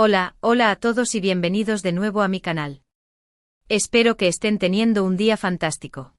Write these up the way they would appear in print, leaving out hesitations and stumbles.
Hola a todos y bienvenidos de nuevo a mi canal. Espero que estén teniendo un día fantástico.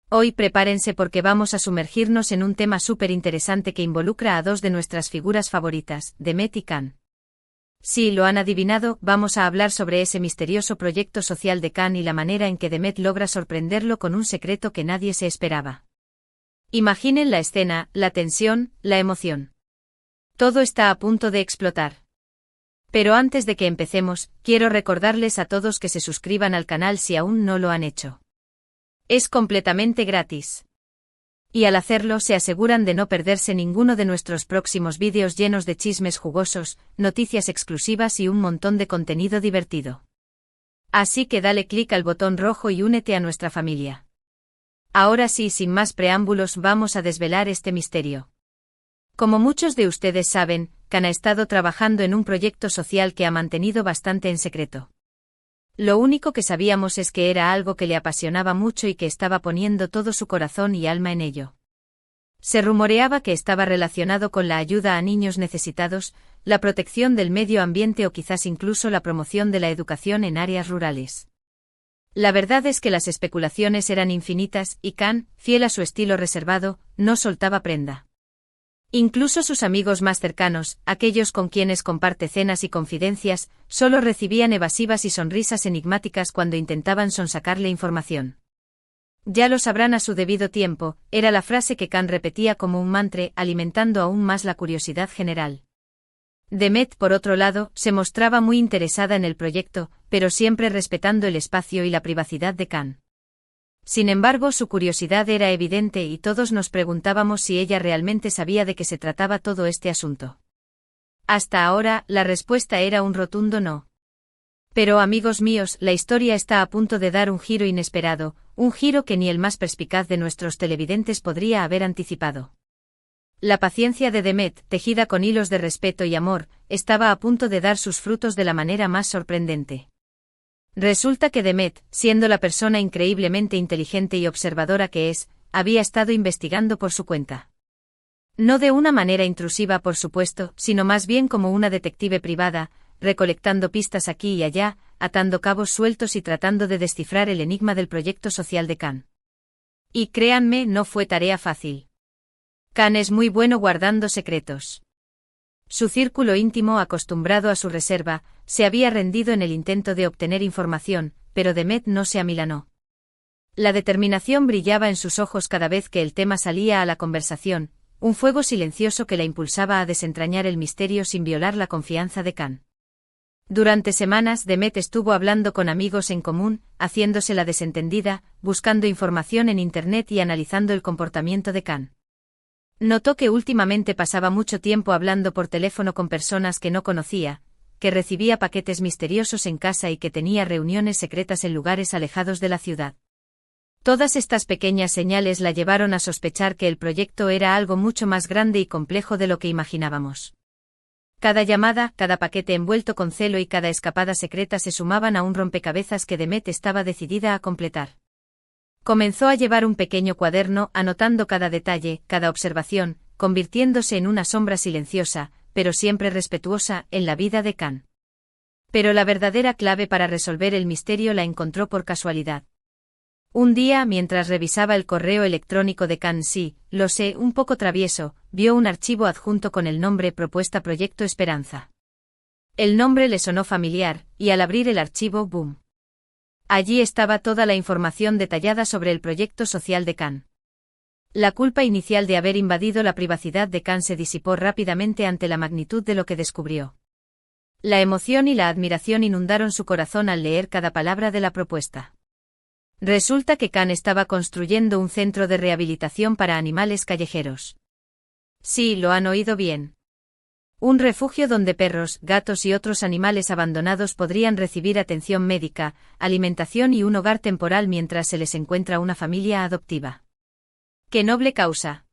Hoy prepárense porque vamos a sumergirnos en un tema súper interesante que involucra a dos de nuestras figuras favoritas, Demet y Can. Si lo han adivinado, vamos a hablar sobre ese misterioso proyecto social de Can y la manera en que Demet logra sorprenderlo con un secreto que nadie se esperaba. Imaginen la escena, la tensión, la emoción. Todo está a punto de explotar. Pero antes de que empecemos, quiero recordarles a todos que se suscriban al canal si aún no lo han hecho. Es completamente gratis. Y al hacerlo se aseguran de no perderse ninguno de nuestros próximos vídeos llenos de chismes jugosos, noticias exclusivas y un montón de contenido divertido. Así que dale clic al botón rojo y únete a nuestra familia. Ahora sí, sin más preámbulos, vamos a desvelar este misterio. Como muchos de ustedes saben, Can ha estado trabajando en un proyecto social que ha mantenido bastante en secreto. Lo único que sabíamos es que era algo que le apasionaba mucho y que estaba poniendo todo su corazón y alma en ello. Se rumoreaba que estaba relacionado con la ayuda a niños necesitados, la protección del medio ambiente o quizás incluso la promoción de la educación en áreas rurales. La verdad es que las especulaciones eran infinitas y Can, fiel a su estilo reservado, no soltaba prenda. Incluso sus amigos más cercanos, aquellos con quienes comparte cenas y confidencias, solo recibían evasivas y sonrisas enigmáticas cuando intentaban sonsacarle información. Ya lo sabrán a su debido tiempo, era la frase que Can repetía como un mantra, alimentando aún más la curiosidad general. Demet, por otro lado, se mostraba muy interesada en el proyecto, pero siempre respetando el espacio y la privacidad de Can. Sin embargo, su curiosidad era evidente y todos nos preguntábamos si ella realmente sabía de qué se trataba todo este asunto. Hasta ahora, la respuesta era un rotundo no. Pero amigos míos, la historia está a punto de dar un giro inesperado, un giro que ni el más perspicaz de nuestros televidentes podría haber anticipado. La paciencia de Demet, tejida con hilos de respeto y amor, estaba a punto de dar sus frutos de la manera más sorprendente. Resulta que Demet, siendo la persona increíblemente inteligente y observadora que es, había estado investigando por su cuenta. No de una manera intrusiva, por supuesto, sino más bien como una detective privada, recolectando pistas aquí y allá, atando cabos sueltos y tratando de descifrar el enigma del proyecto social de Can. Y créanme, no fue tarea fácil. Can es muy bueno guardando secretos. Su círculo íntimo, acostumbrado a su reserva, se había rendido en el intento de obtener información, pero Demet no se amilanó. La determinación brillaba en sus ojos cada vez que el tema salía a la conversación, un fuego silencioso que la impulsaba a desentrañar el misterio sin violar la confianza de Can. Durante semanas Demet estuvo hablando con amigos en común, haciéndose la desentendida, buscando información en internet y analizando el comportamiento de Can. Notó que últimamente pasaba mucho tiempo hablando por teléfono con personas que no conocía, que recibía paquetes misteriosos en casa y que tenía reuniones secretas en lugares alejados de la ciudad. Todas estas pequeñas señales la llevaron a sospechar que el proyecto era algo mucho más grande y complejo de lo que imaginábamos. Cada llamada, cada paquete envuelto con celo y cada escapada secreta se sumaban a un rompecabezas que Demet estaba decidida a completar. Comenzó a llevar un pequeño cuaderno, anotando cada detalle, cada observación, convirtiéndose en una sombra silenciosa, pero siempre respetuosa, en la vida de Can. Pero la verdadera clave para resolver el misterio la encontró por casualidad. Un día, mientras revisaba el correo electrónico de Can, sí, lo sé, un poco travieso, vio un archivo adjunto con el nombre Propuesta Proyecto Esperanza. El nombre le sonó familiar, y al abrir el archivo, ¡boom! Allí estaba toda la información detallada sobre el proyecto social de Can. La culpa inicial de haber invadido la privacidad de Can se disipó rápidamente ante la magnitud de lo que descubrió. La emoción y la admiración inundaron su corazón al leer cada palabra de la propuesta. Resulta que Can estaba construyendo un centro de rehabilitación para animales callejeros. Sí, lo han oído bien. Un refugio donde perros, gatos y otros animales abandonados podrían recibir atención médica, alimentación y un hogar temporal mientras se les encuentra una familia adoptiva. ¡Qué noble causa!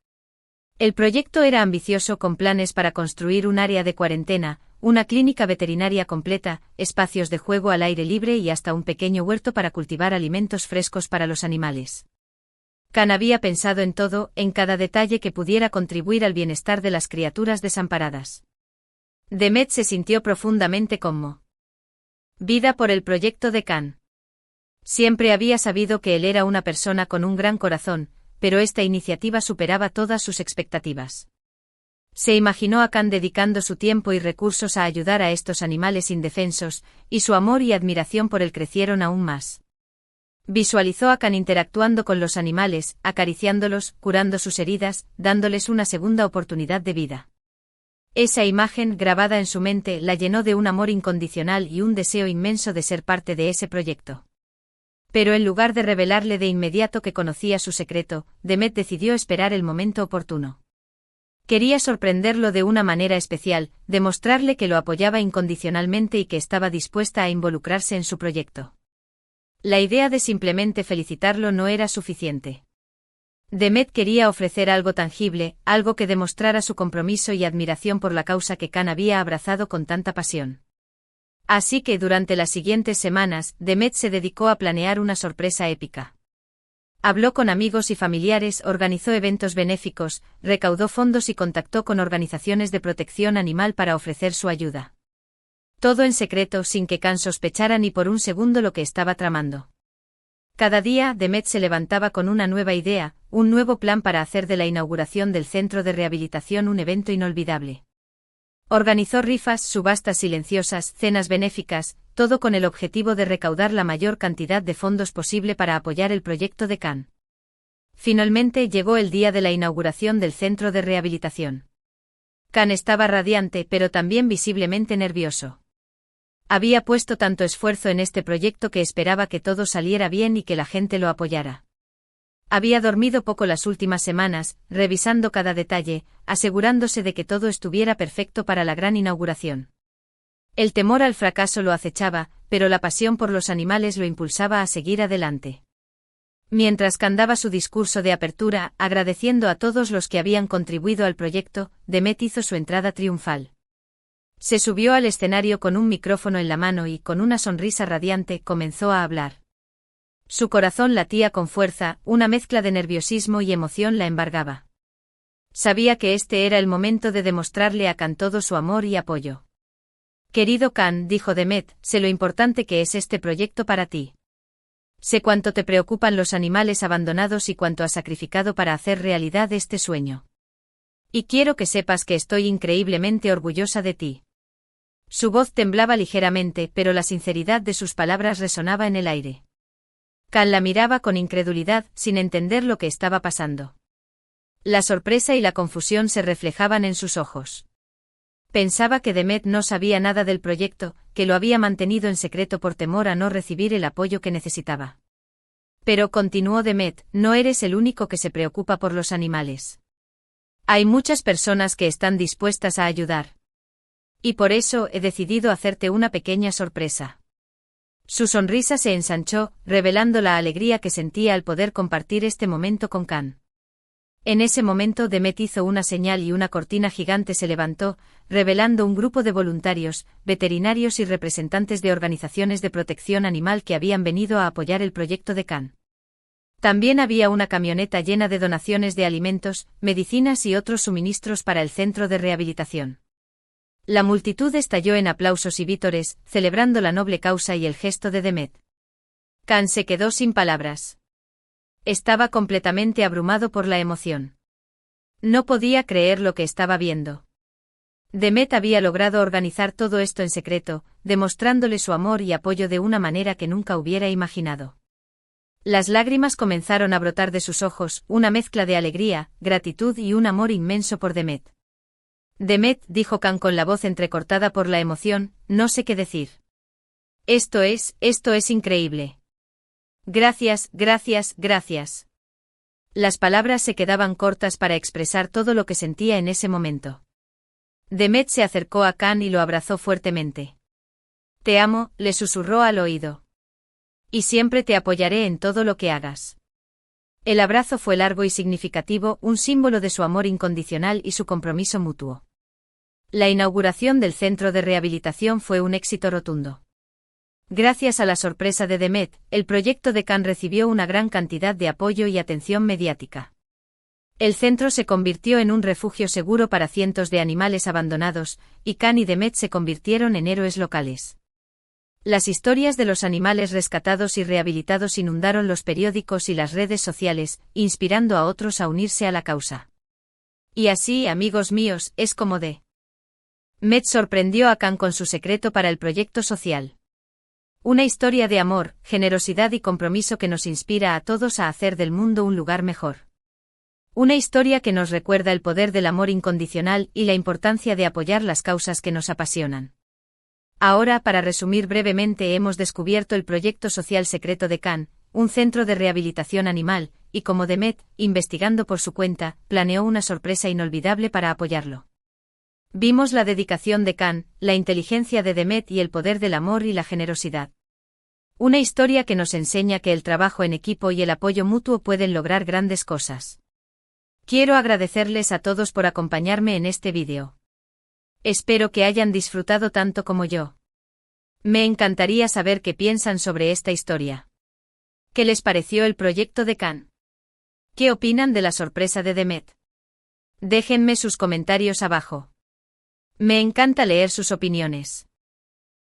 El proyecto era ambicioso, con planes para construir un área de cuarentena, una clínica veterinaria completa, espacios de juego al aire libre y hasta un pequeño huerto para cultivar alimentos frescos para los animales. Can había pensado en todo, en cada detalle que pudiera contribuir al bienestar de las criaturas desamparadas. Demet se sintió profundamente conmovida por el proyecto de Can. Siempre había sabido que él era una persona con un gran corazón, pero esta iniciativa superaba todas sus expectativas. Se imaginó a Can dedicando su tiempo y recursos a ayudar a estos animales indefensos, y su amor y admiración por él crecieron aún más. Visualizó a Can interactuando con los animales, acariciándolos, curando sus heridas, dándoles una segunda oportunidad de vida. Esa imagen, grabada en su mente, la llenó de un amor incondicional y un deseo inmenso de ser parte de ese proyecto. Pero en lugar de revelarle de inmediato que conocía su secreto, Demet decidió esperar el momento oportuno. Quería sorprenderlo de una manera especial, demostrarle que lo apoyaba incondicionalmente y que estaba dispuesta a involucrarse en su proyecto. La idea de simplemente felicitarlo no era suficiente. Demet quería ofrecer algo tangible, algo que demostrara su compromiso y admiración por la causa que Can había abrazado con tanta pasión. Así que durante las siguientes semanas, Demet se dedicó a planear una sorpresa épica. Habló con amigos y familiares, organizó eventos benéficos, recaudó fondos y contactó con organizaciones de protección animal para ofrecer su ayuda. Todo en secreto, sin que Can sospechara ni por un segundo lo que estaba tramando. Cada día, Demet se levantaba con una nueva idea, un nuevo plan para hacer de la inauguración del centro de rehabilitación un evento inolvidable. Organizó rifas, subastas silenciosas, cenas benéficas, todo con el objetivo de recaudar la mayor cantidad de fondos posible para apoyar el proyecto de Can. Finalmente llegó el día de la inauguración del centro de rehabilitación. Can estaba radiante pero también visiblemente nervioso. Había puesto tanto esfuerzo en este proyecto que esperaba que todo saliera bien y que la gente lo apoyara. Había dormido poco las últimas semanas, revisando cada detalle, asegurándose de que todo estuviera perfecto para la gran inauguración. El temor al fracaso lo acechaba, pero la pasión por los animales lo impulsaba a seguir adelante. Mientras Can daba su discurso de apertura, agradeciendo a todos los que habían contribuido al proyecto, Demet hizo su entrada triunfal. Se subió al escenario con un micrófono en la mano y, con una sonrisa radiante, comenzó a hablar. Su corazón latía con fuerza, una mezcla de nerviosismo y emoción la embargaba. Sabía que este era el momento de demostrarle a Can todo su amor y apoyo. Querido Can, dijo Demet, sé lo importante que es este proyecto para ti. Sé cuánto te preocupan los animales abandonados y cuánto has sacrificado para hacer realidad este sueño. Y quiero que sepas que estoy increíblemente orgullosa de ti. Su voz temblaba ligeramente, pero la sinceridad de sus palabras resonaba en el aire. Can la miraba con incredulidad, sin entender lo que estaba pasando. La sorpresa y la confusión se reflejaban en sus ojos. Pensaba que Demet no sabía nada del proyecto, que lo había mantenido en secreto por temor a no recibir el apoyo que necesitaba. Pero continuó Demet, no eres el único que se preocupa por los animales. Hay muchas personas que están dispuestas a ayudar. Y por eso he decidido hacerte una pequeña sorpresa. Su sonrisa se ensanchó, revelando la alegría que sentía al poder compartir este momento con Can. En ese momento Demet hizo una señal y una cortina gigante se levantó, revelando un grupo de voluntarios, veterinarios y representantes de organizaciones de protección animal que habían venido a apoyar el proyecto de Can. También había una camioneta llena de donaciones de alimentos, medicinas y otros suministros para el centro de rehabilitación. La multitud estalló en aplausos y vítores, celebrando la noble causa y el gesto de Demet. Can se quedó sin palabras. Estaba completamente abrumado por la emoción. No podía creer lo que estaba viendo. Demet había logrado organizar todo esto en secreto, demostrándole su amor y apoyo de una manera que nunca hubiera imaginado. Las lágrimas comenzaron a brotar de sus ojos, una mezcla de alegría, gratitud y un amor inmenso por Demet. Demet, dijo Can con la voz entrecortada por la emoción, no sé qué decir. Esto es increíble. Gracias, gracias, gracias. Las palabras se quedaban cortas para expresar todo lo que sentía en ese momento. Demet se acercó a Can y lo abrazó fuertemente. Te amo, le susurró al oído. Y siempre te apoyaré en todo lo que hagas. El abrazo fue largo y significativo, un símbolo de su amor incondicional y su compromiso mutuo. La inauguración del centro de rehabilitación fue un éxito rotundo. Gracias a la sorpresa de Demet, el proyecto de Can recibió una gran cantidad de apoyo y atención mediática. El centro se convirtió en un refugio seguro para cientos de animales abandonados, y Can y Demet se convirtieron en héroes locales. Las historias de los animales rescatados y rehabilitados inundaron los periódicos y las redes sociales, inspirando a otros a unirse a la causa. Y así, amigos míos, es como Demet sorprendió a Can con su secreto para el proyecto social. Una historia de amor, generosidad y compromiso que nos inspira a todos a hacer del mundo un lugar mejor. Una historia que nos recuerda el poder del amor incondicional y la importancia de apoyar las causas que nos apasionan. Ahora, para resumir brevemente, hemos descubierto el proyecto social secreto de Can, un centro de rehabilitación animal, y como Demet, investigando por su cuenta, planeó una sorpresa inolvidable para apoyarlo. Vimos la dedicación de Can, la inteligencia de Demet y el poder del amor y la generosidad. Una historia que nos enseña que el trabajo en equipo y el apoyo mutuo pueden lograr grandes cosas. Quiero agradecerles a todos por acompañarme en este vídeo. Espero que hayan disfrutado tanto como yo. Me encantaría saber qué piensan sobre esta historia. ¿Qué les pareció el proyecto de Can? ¿Qué opinan de la sorpresa de Demet? Déjenme sus comentarios abajo. Me encanta leer sus opiniones.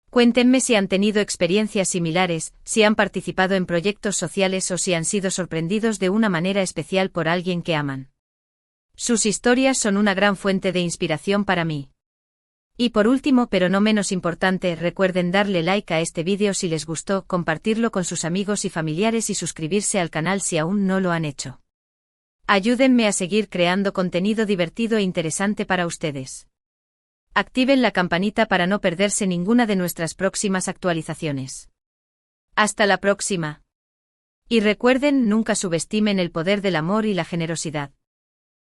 Cuéntenme si han tenido experiencias similares, si han participado en proyectos sociales o si han sido sorprendidos de una manera especial por alguien que aman. Sus historias son una gran fuente de inspiración para mí. Y por último, pero no menos importante, recuerden darle like a este vídeo si les gustó, compartirlo con sus amigos y familiares y suscribirse al canal si aún no lo han hecho. Ayúdenme a seguir creando contenido divertido e interesante para ustedes. Activen la campanita para no perderse ninguna de nuestras próximas actualizaciones. Hasta la próxima. Y recuerden, nunca subestimen el poder del amor y la generosidad.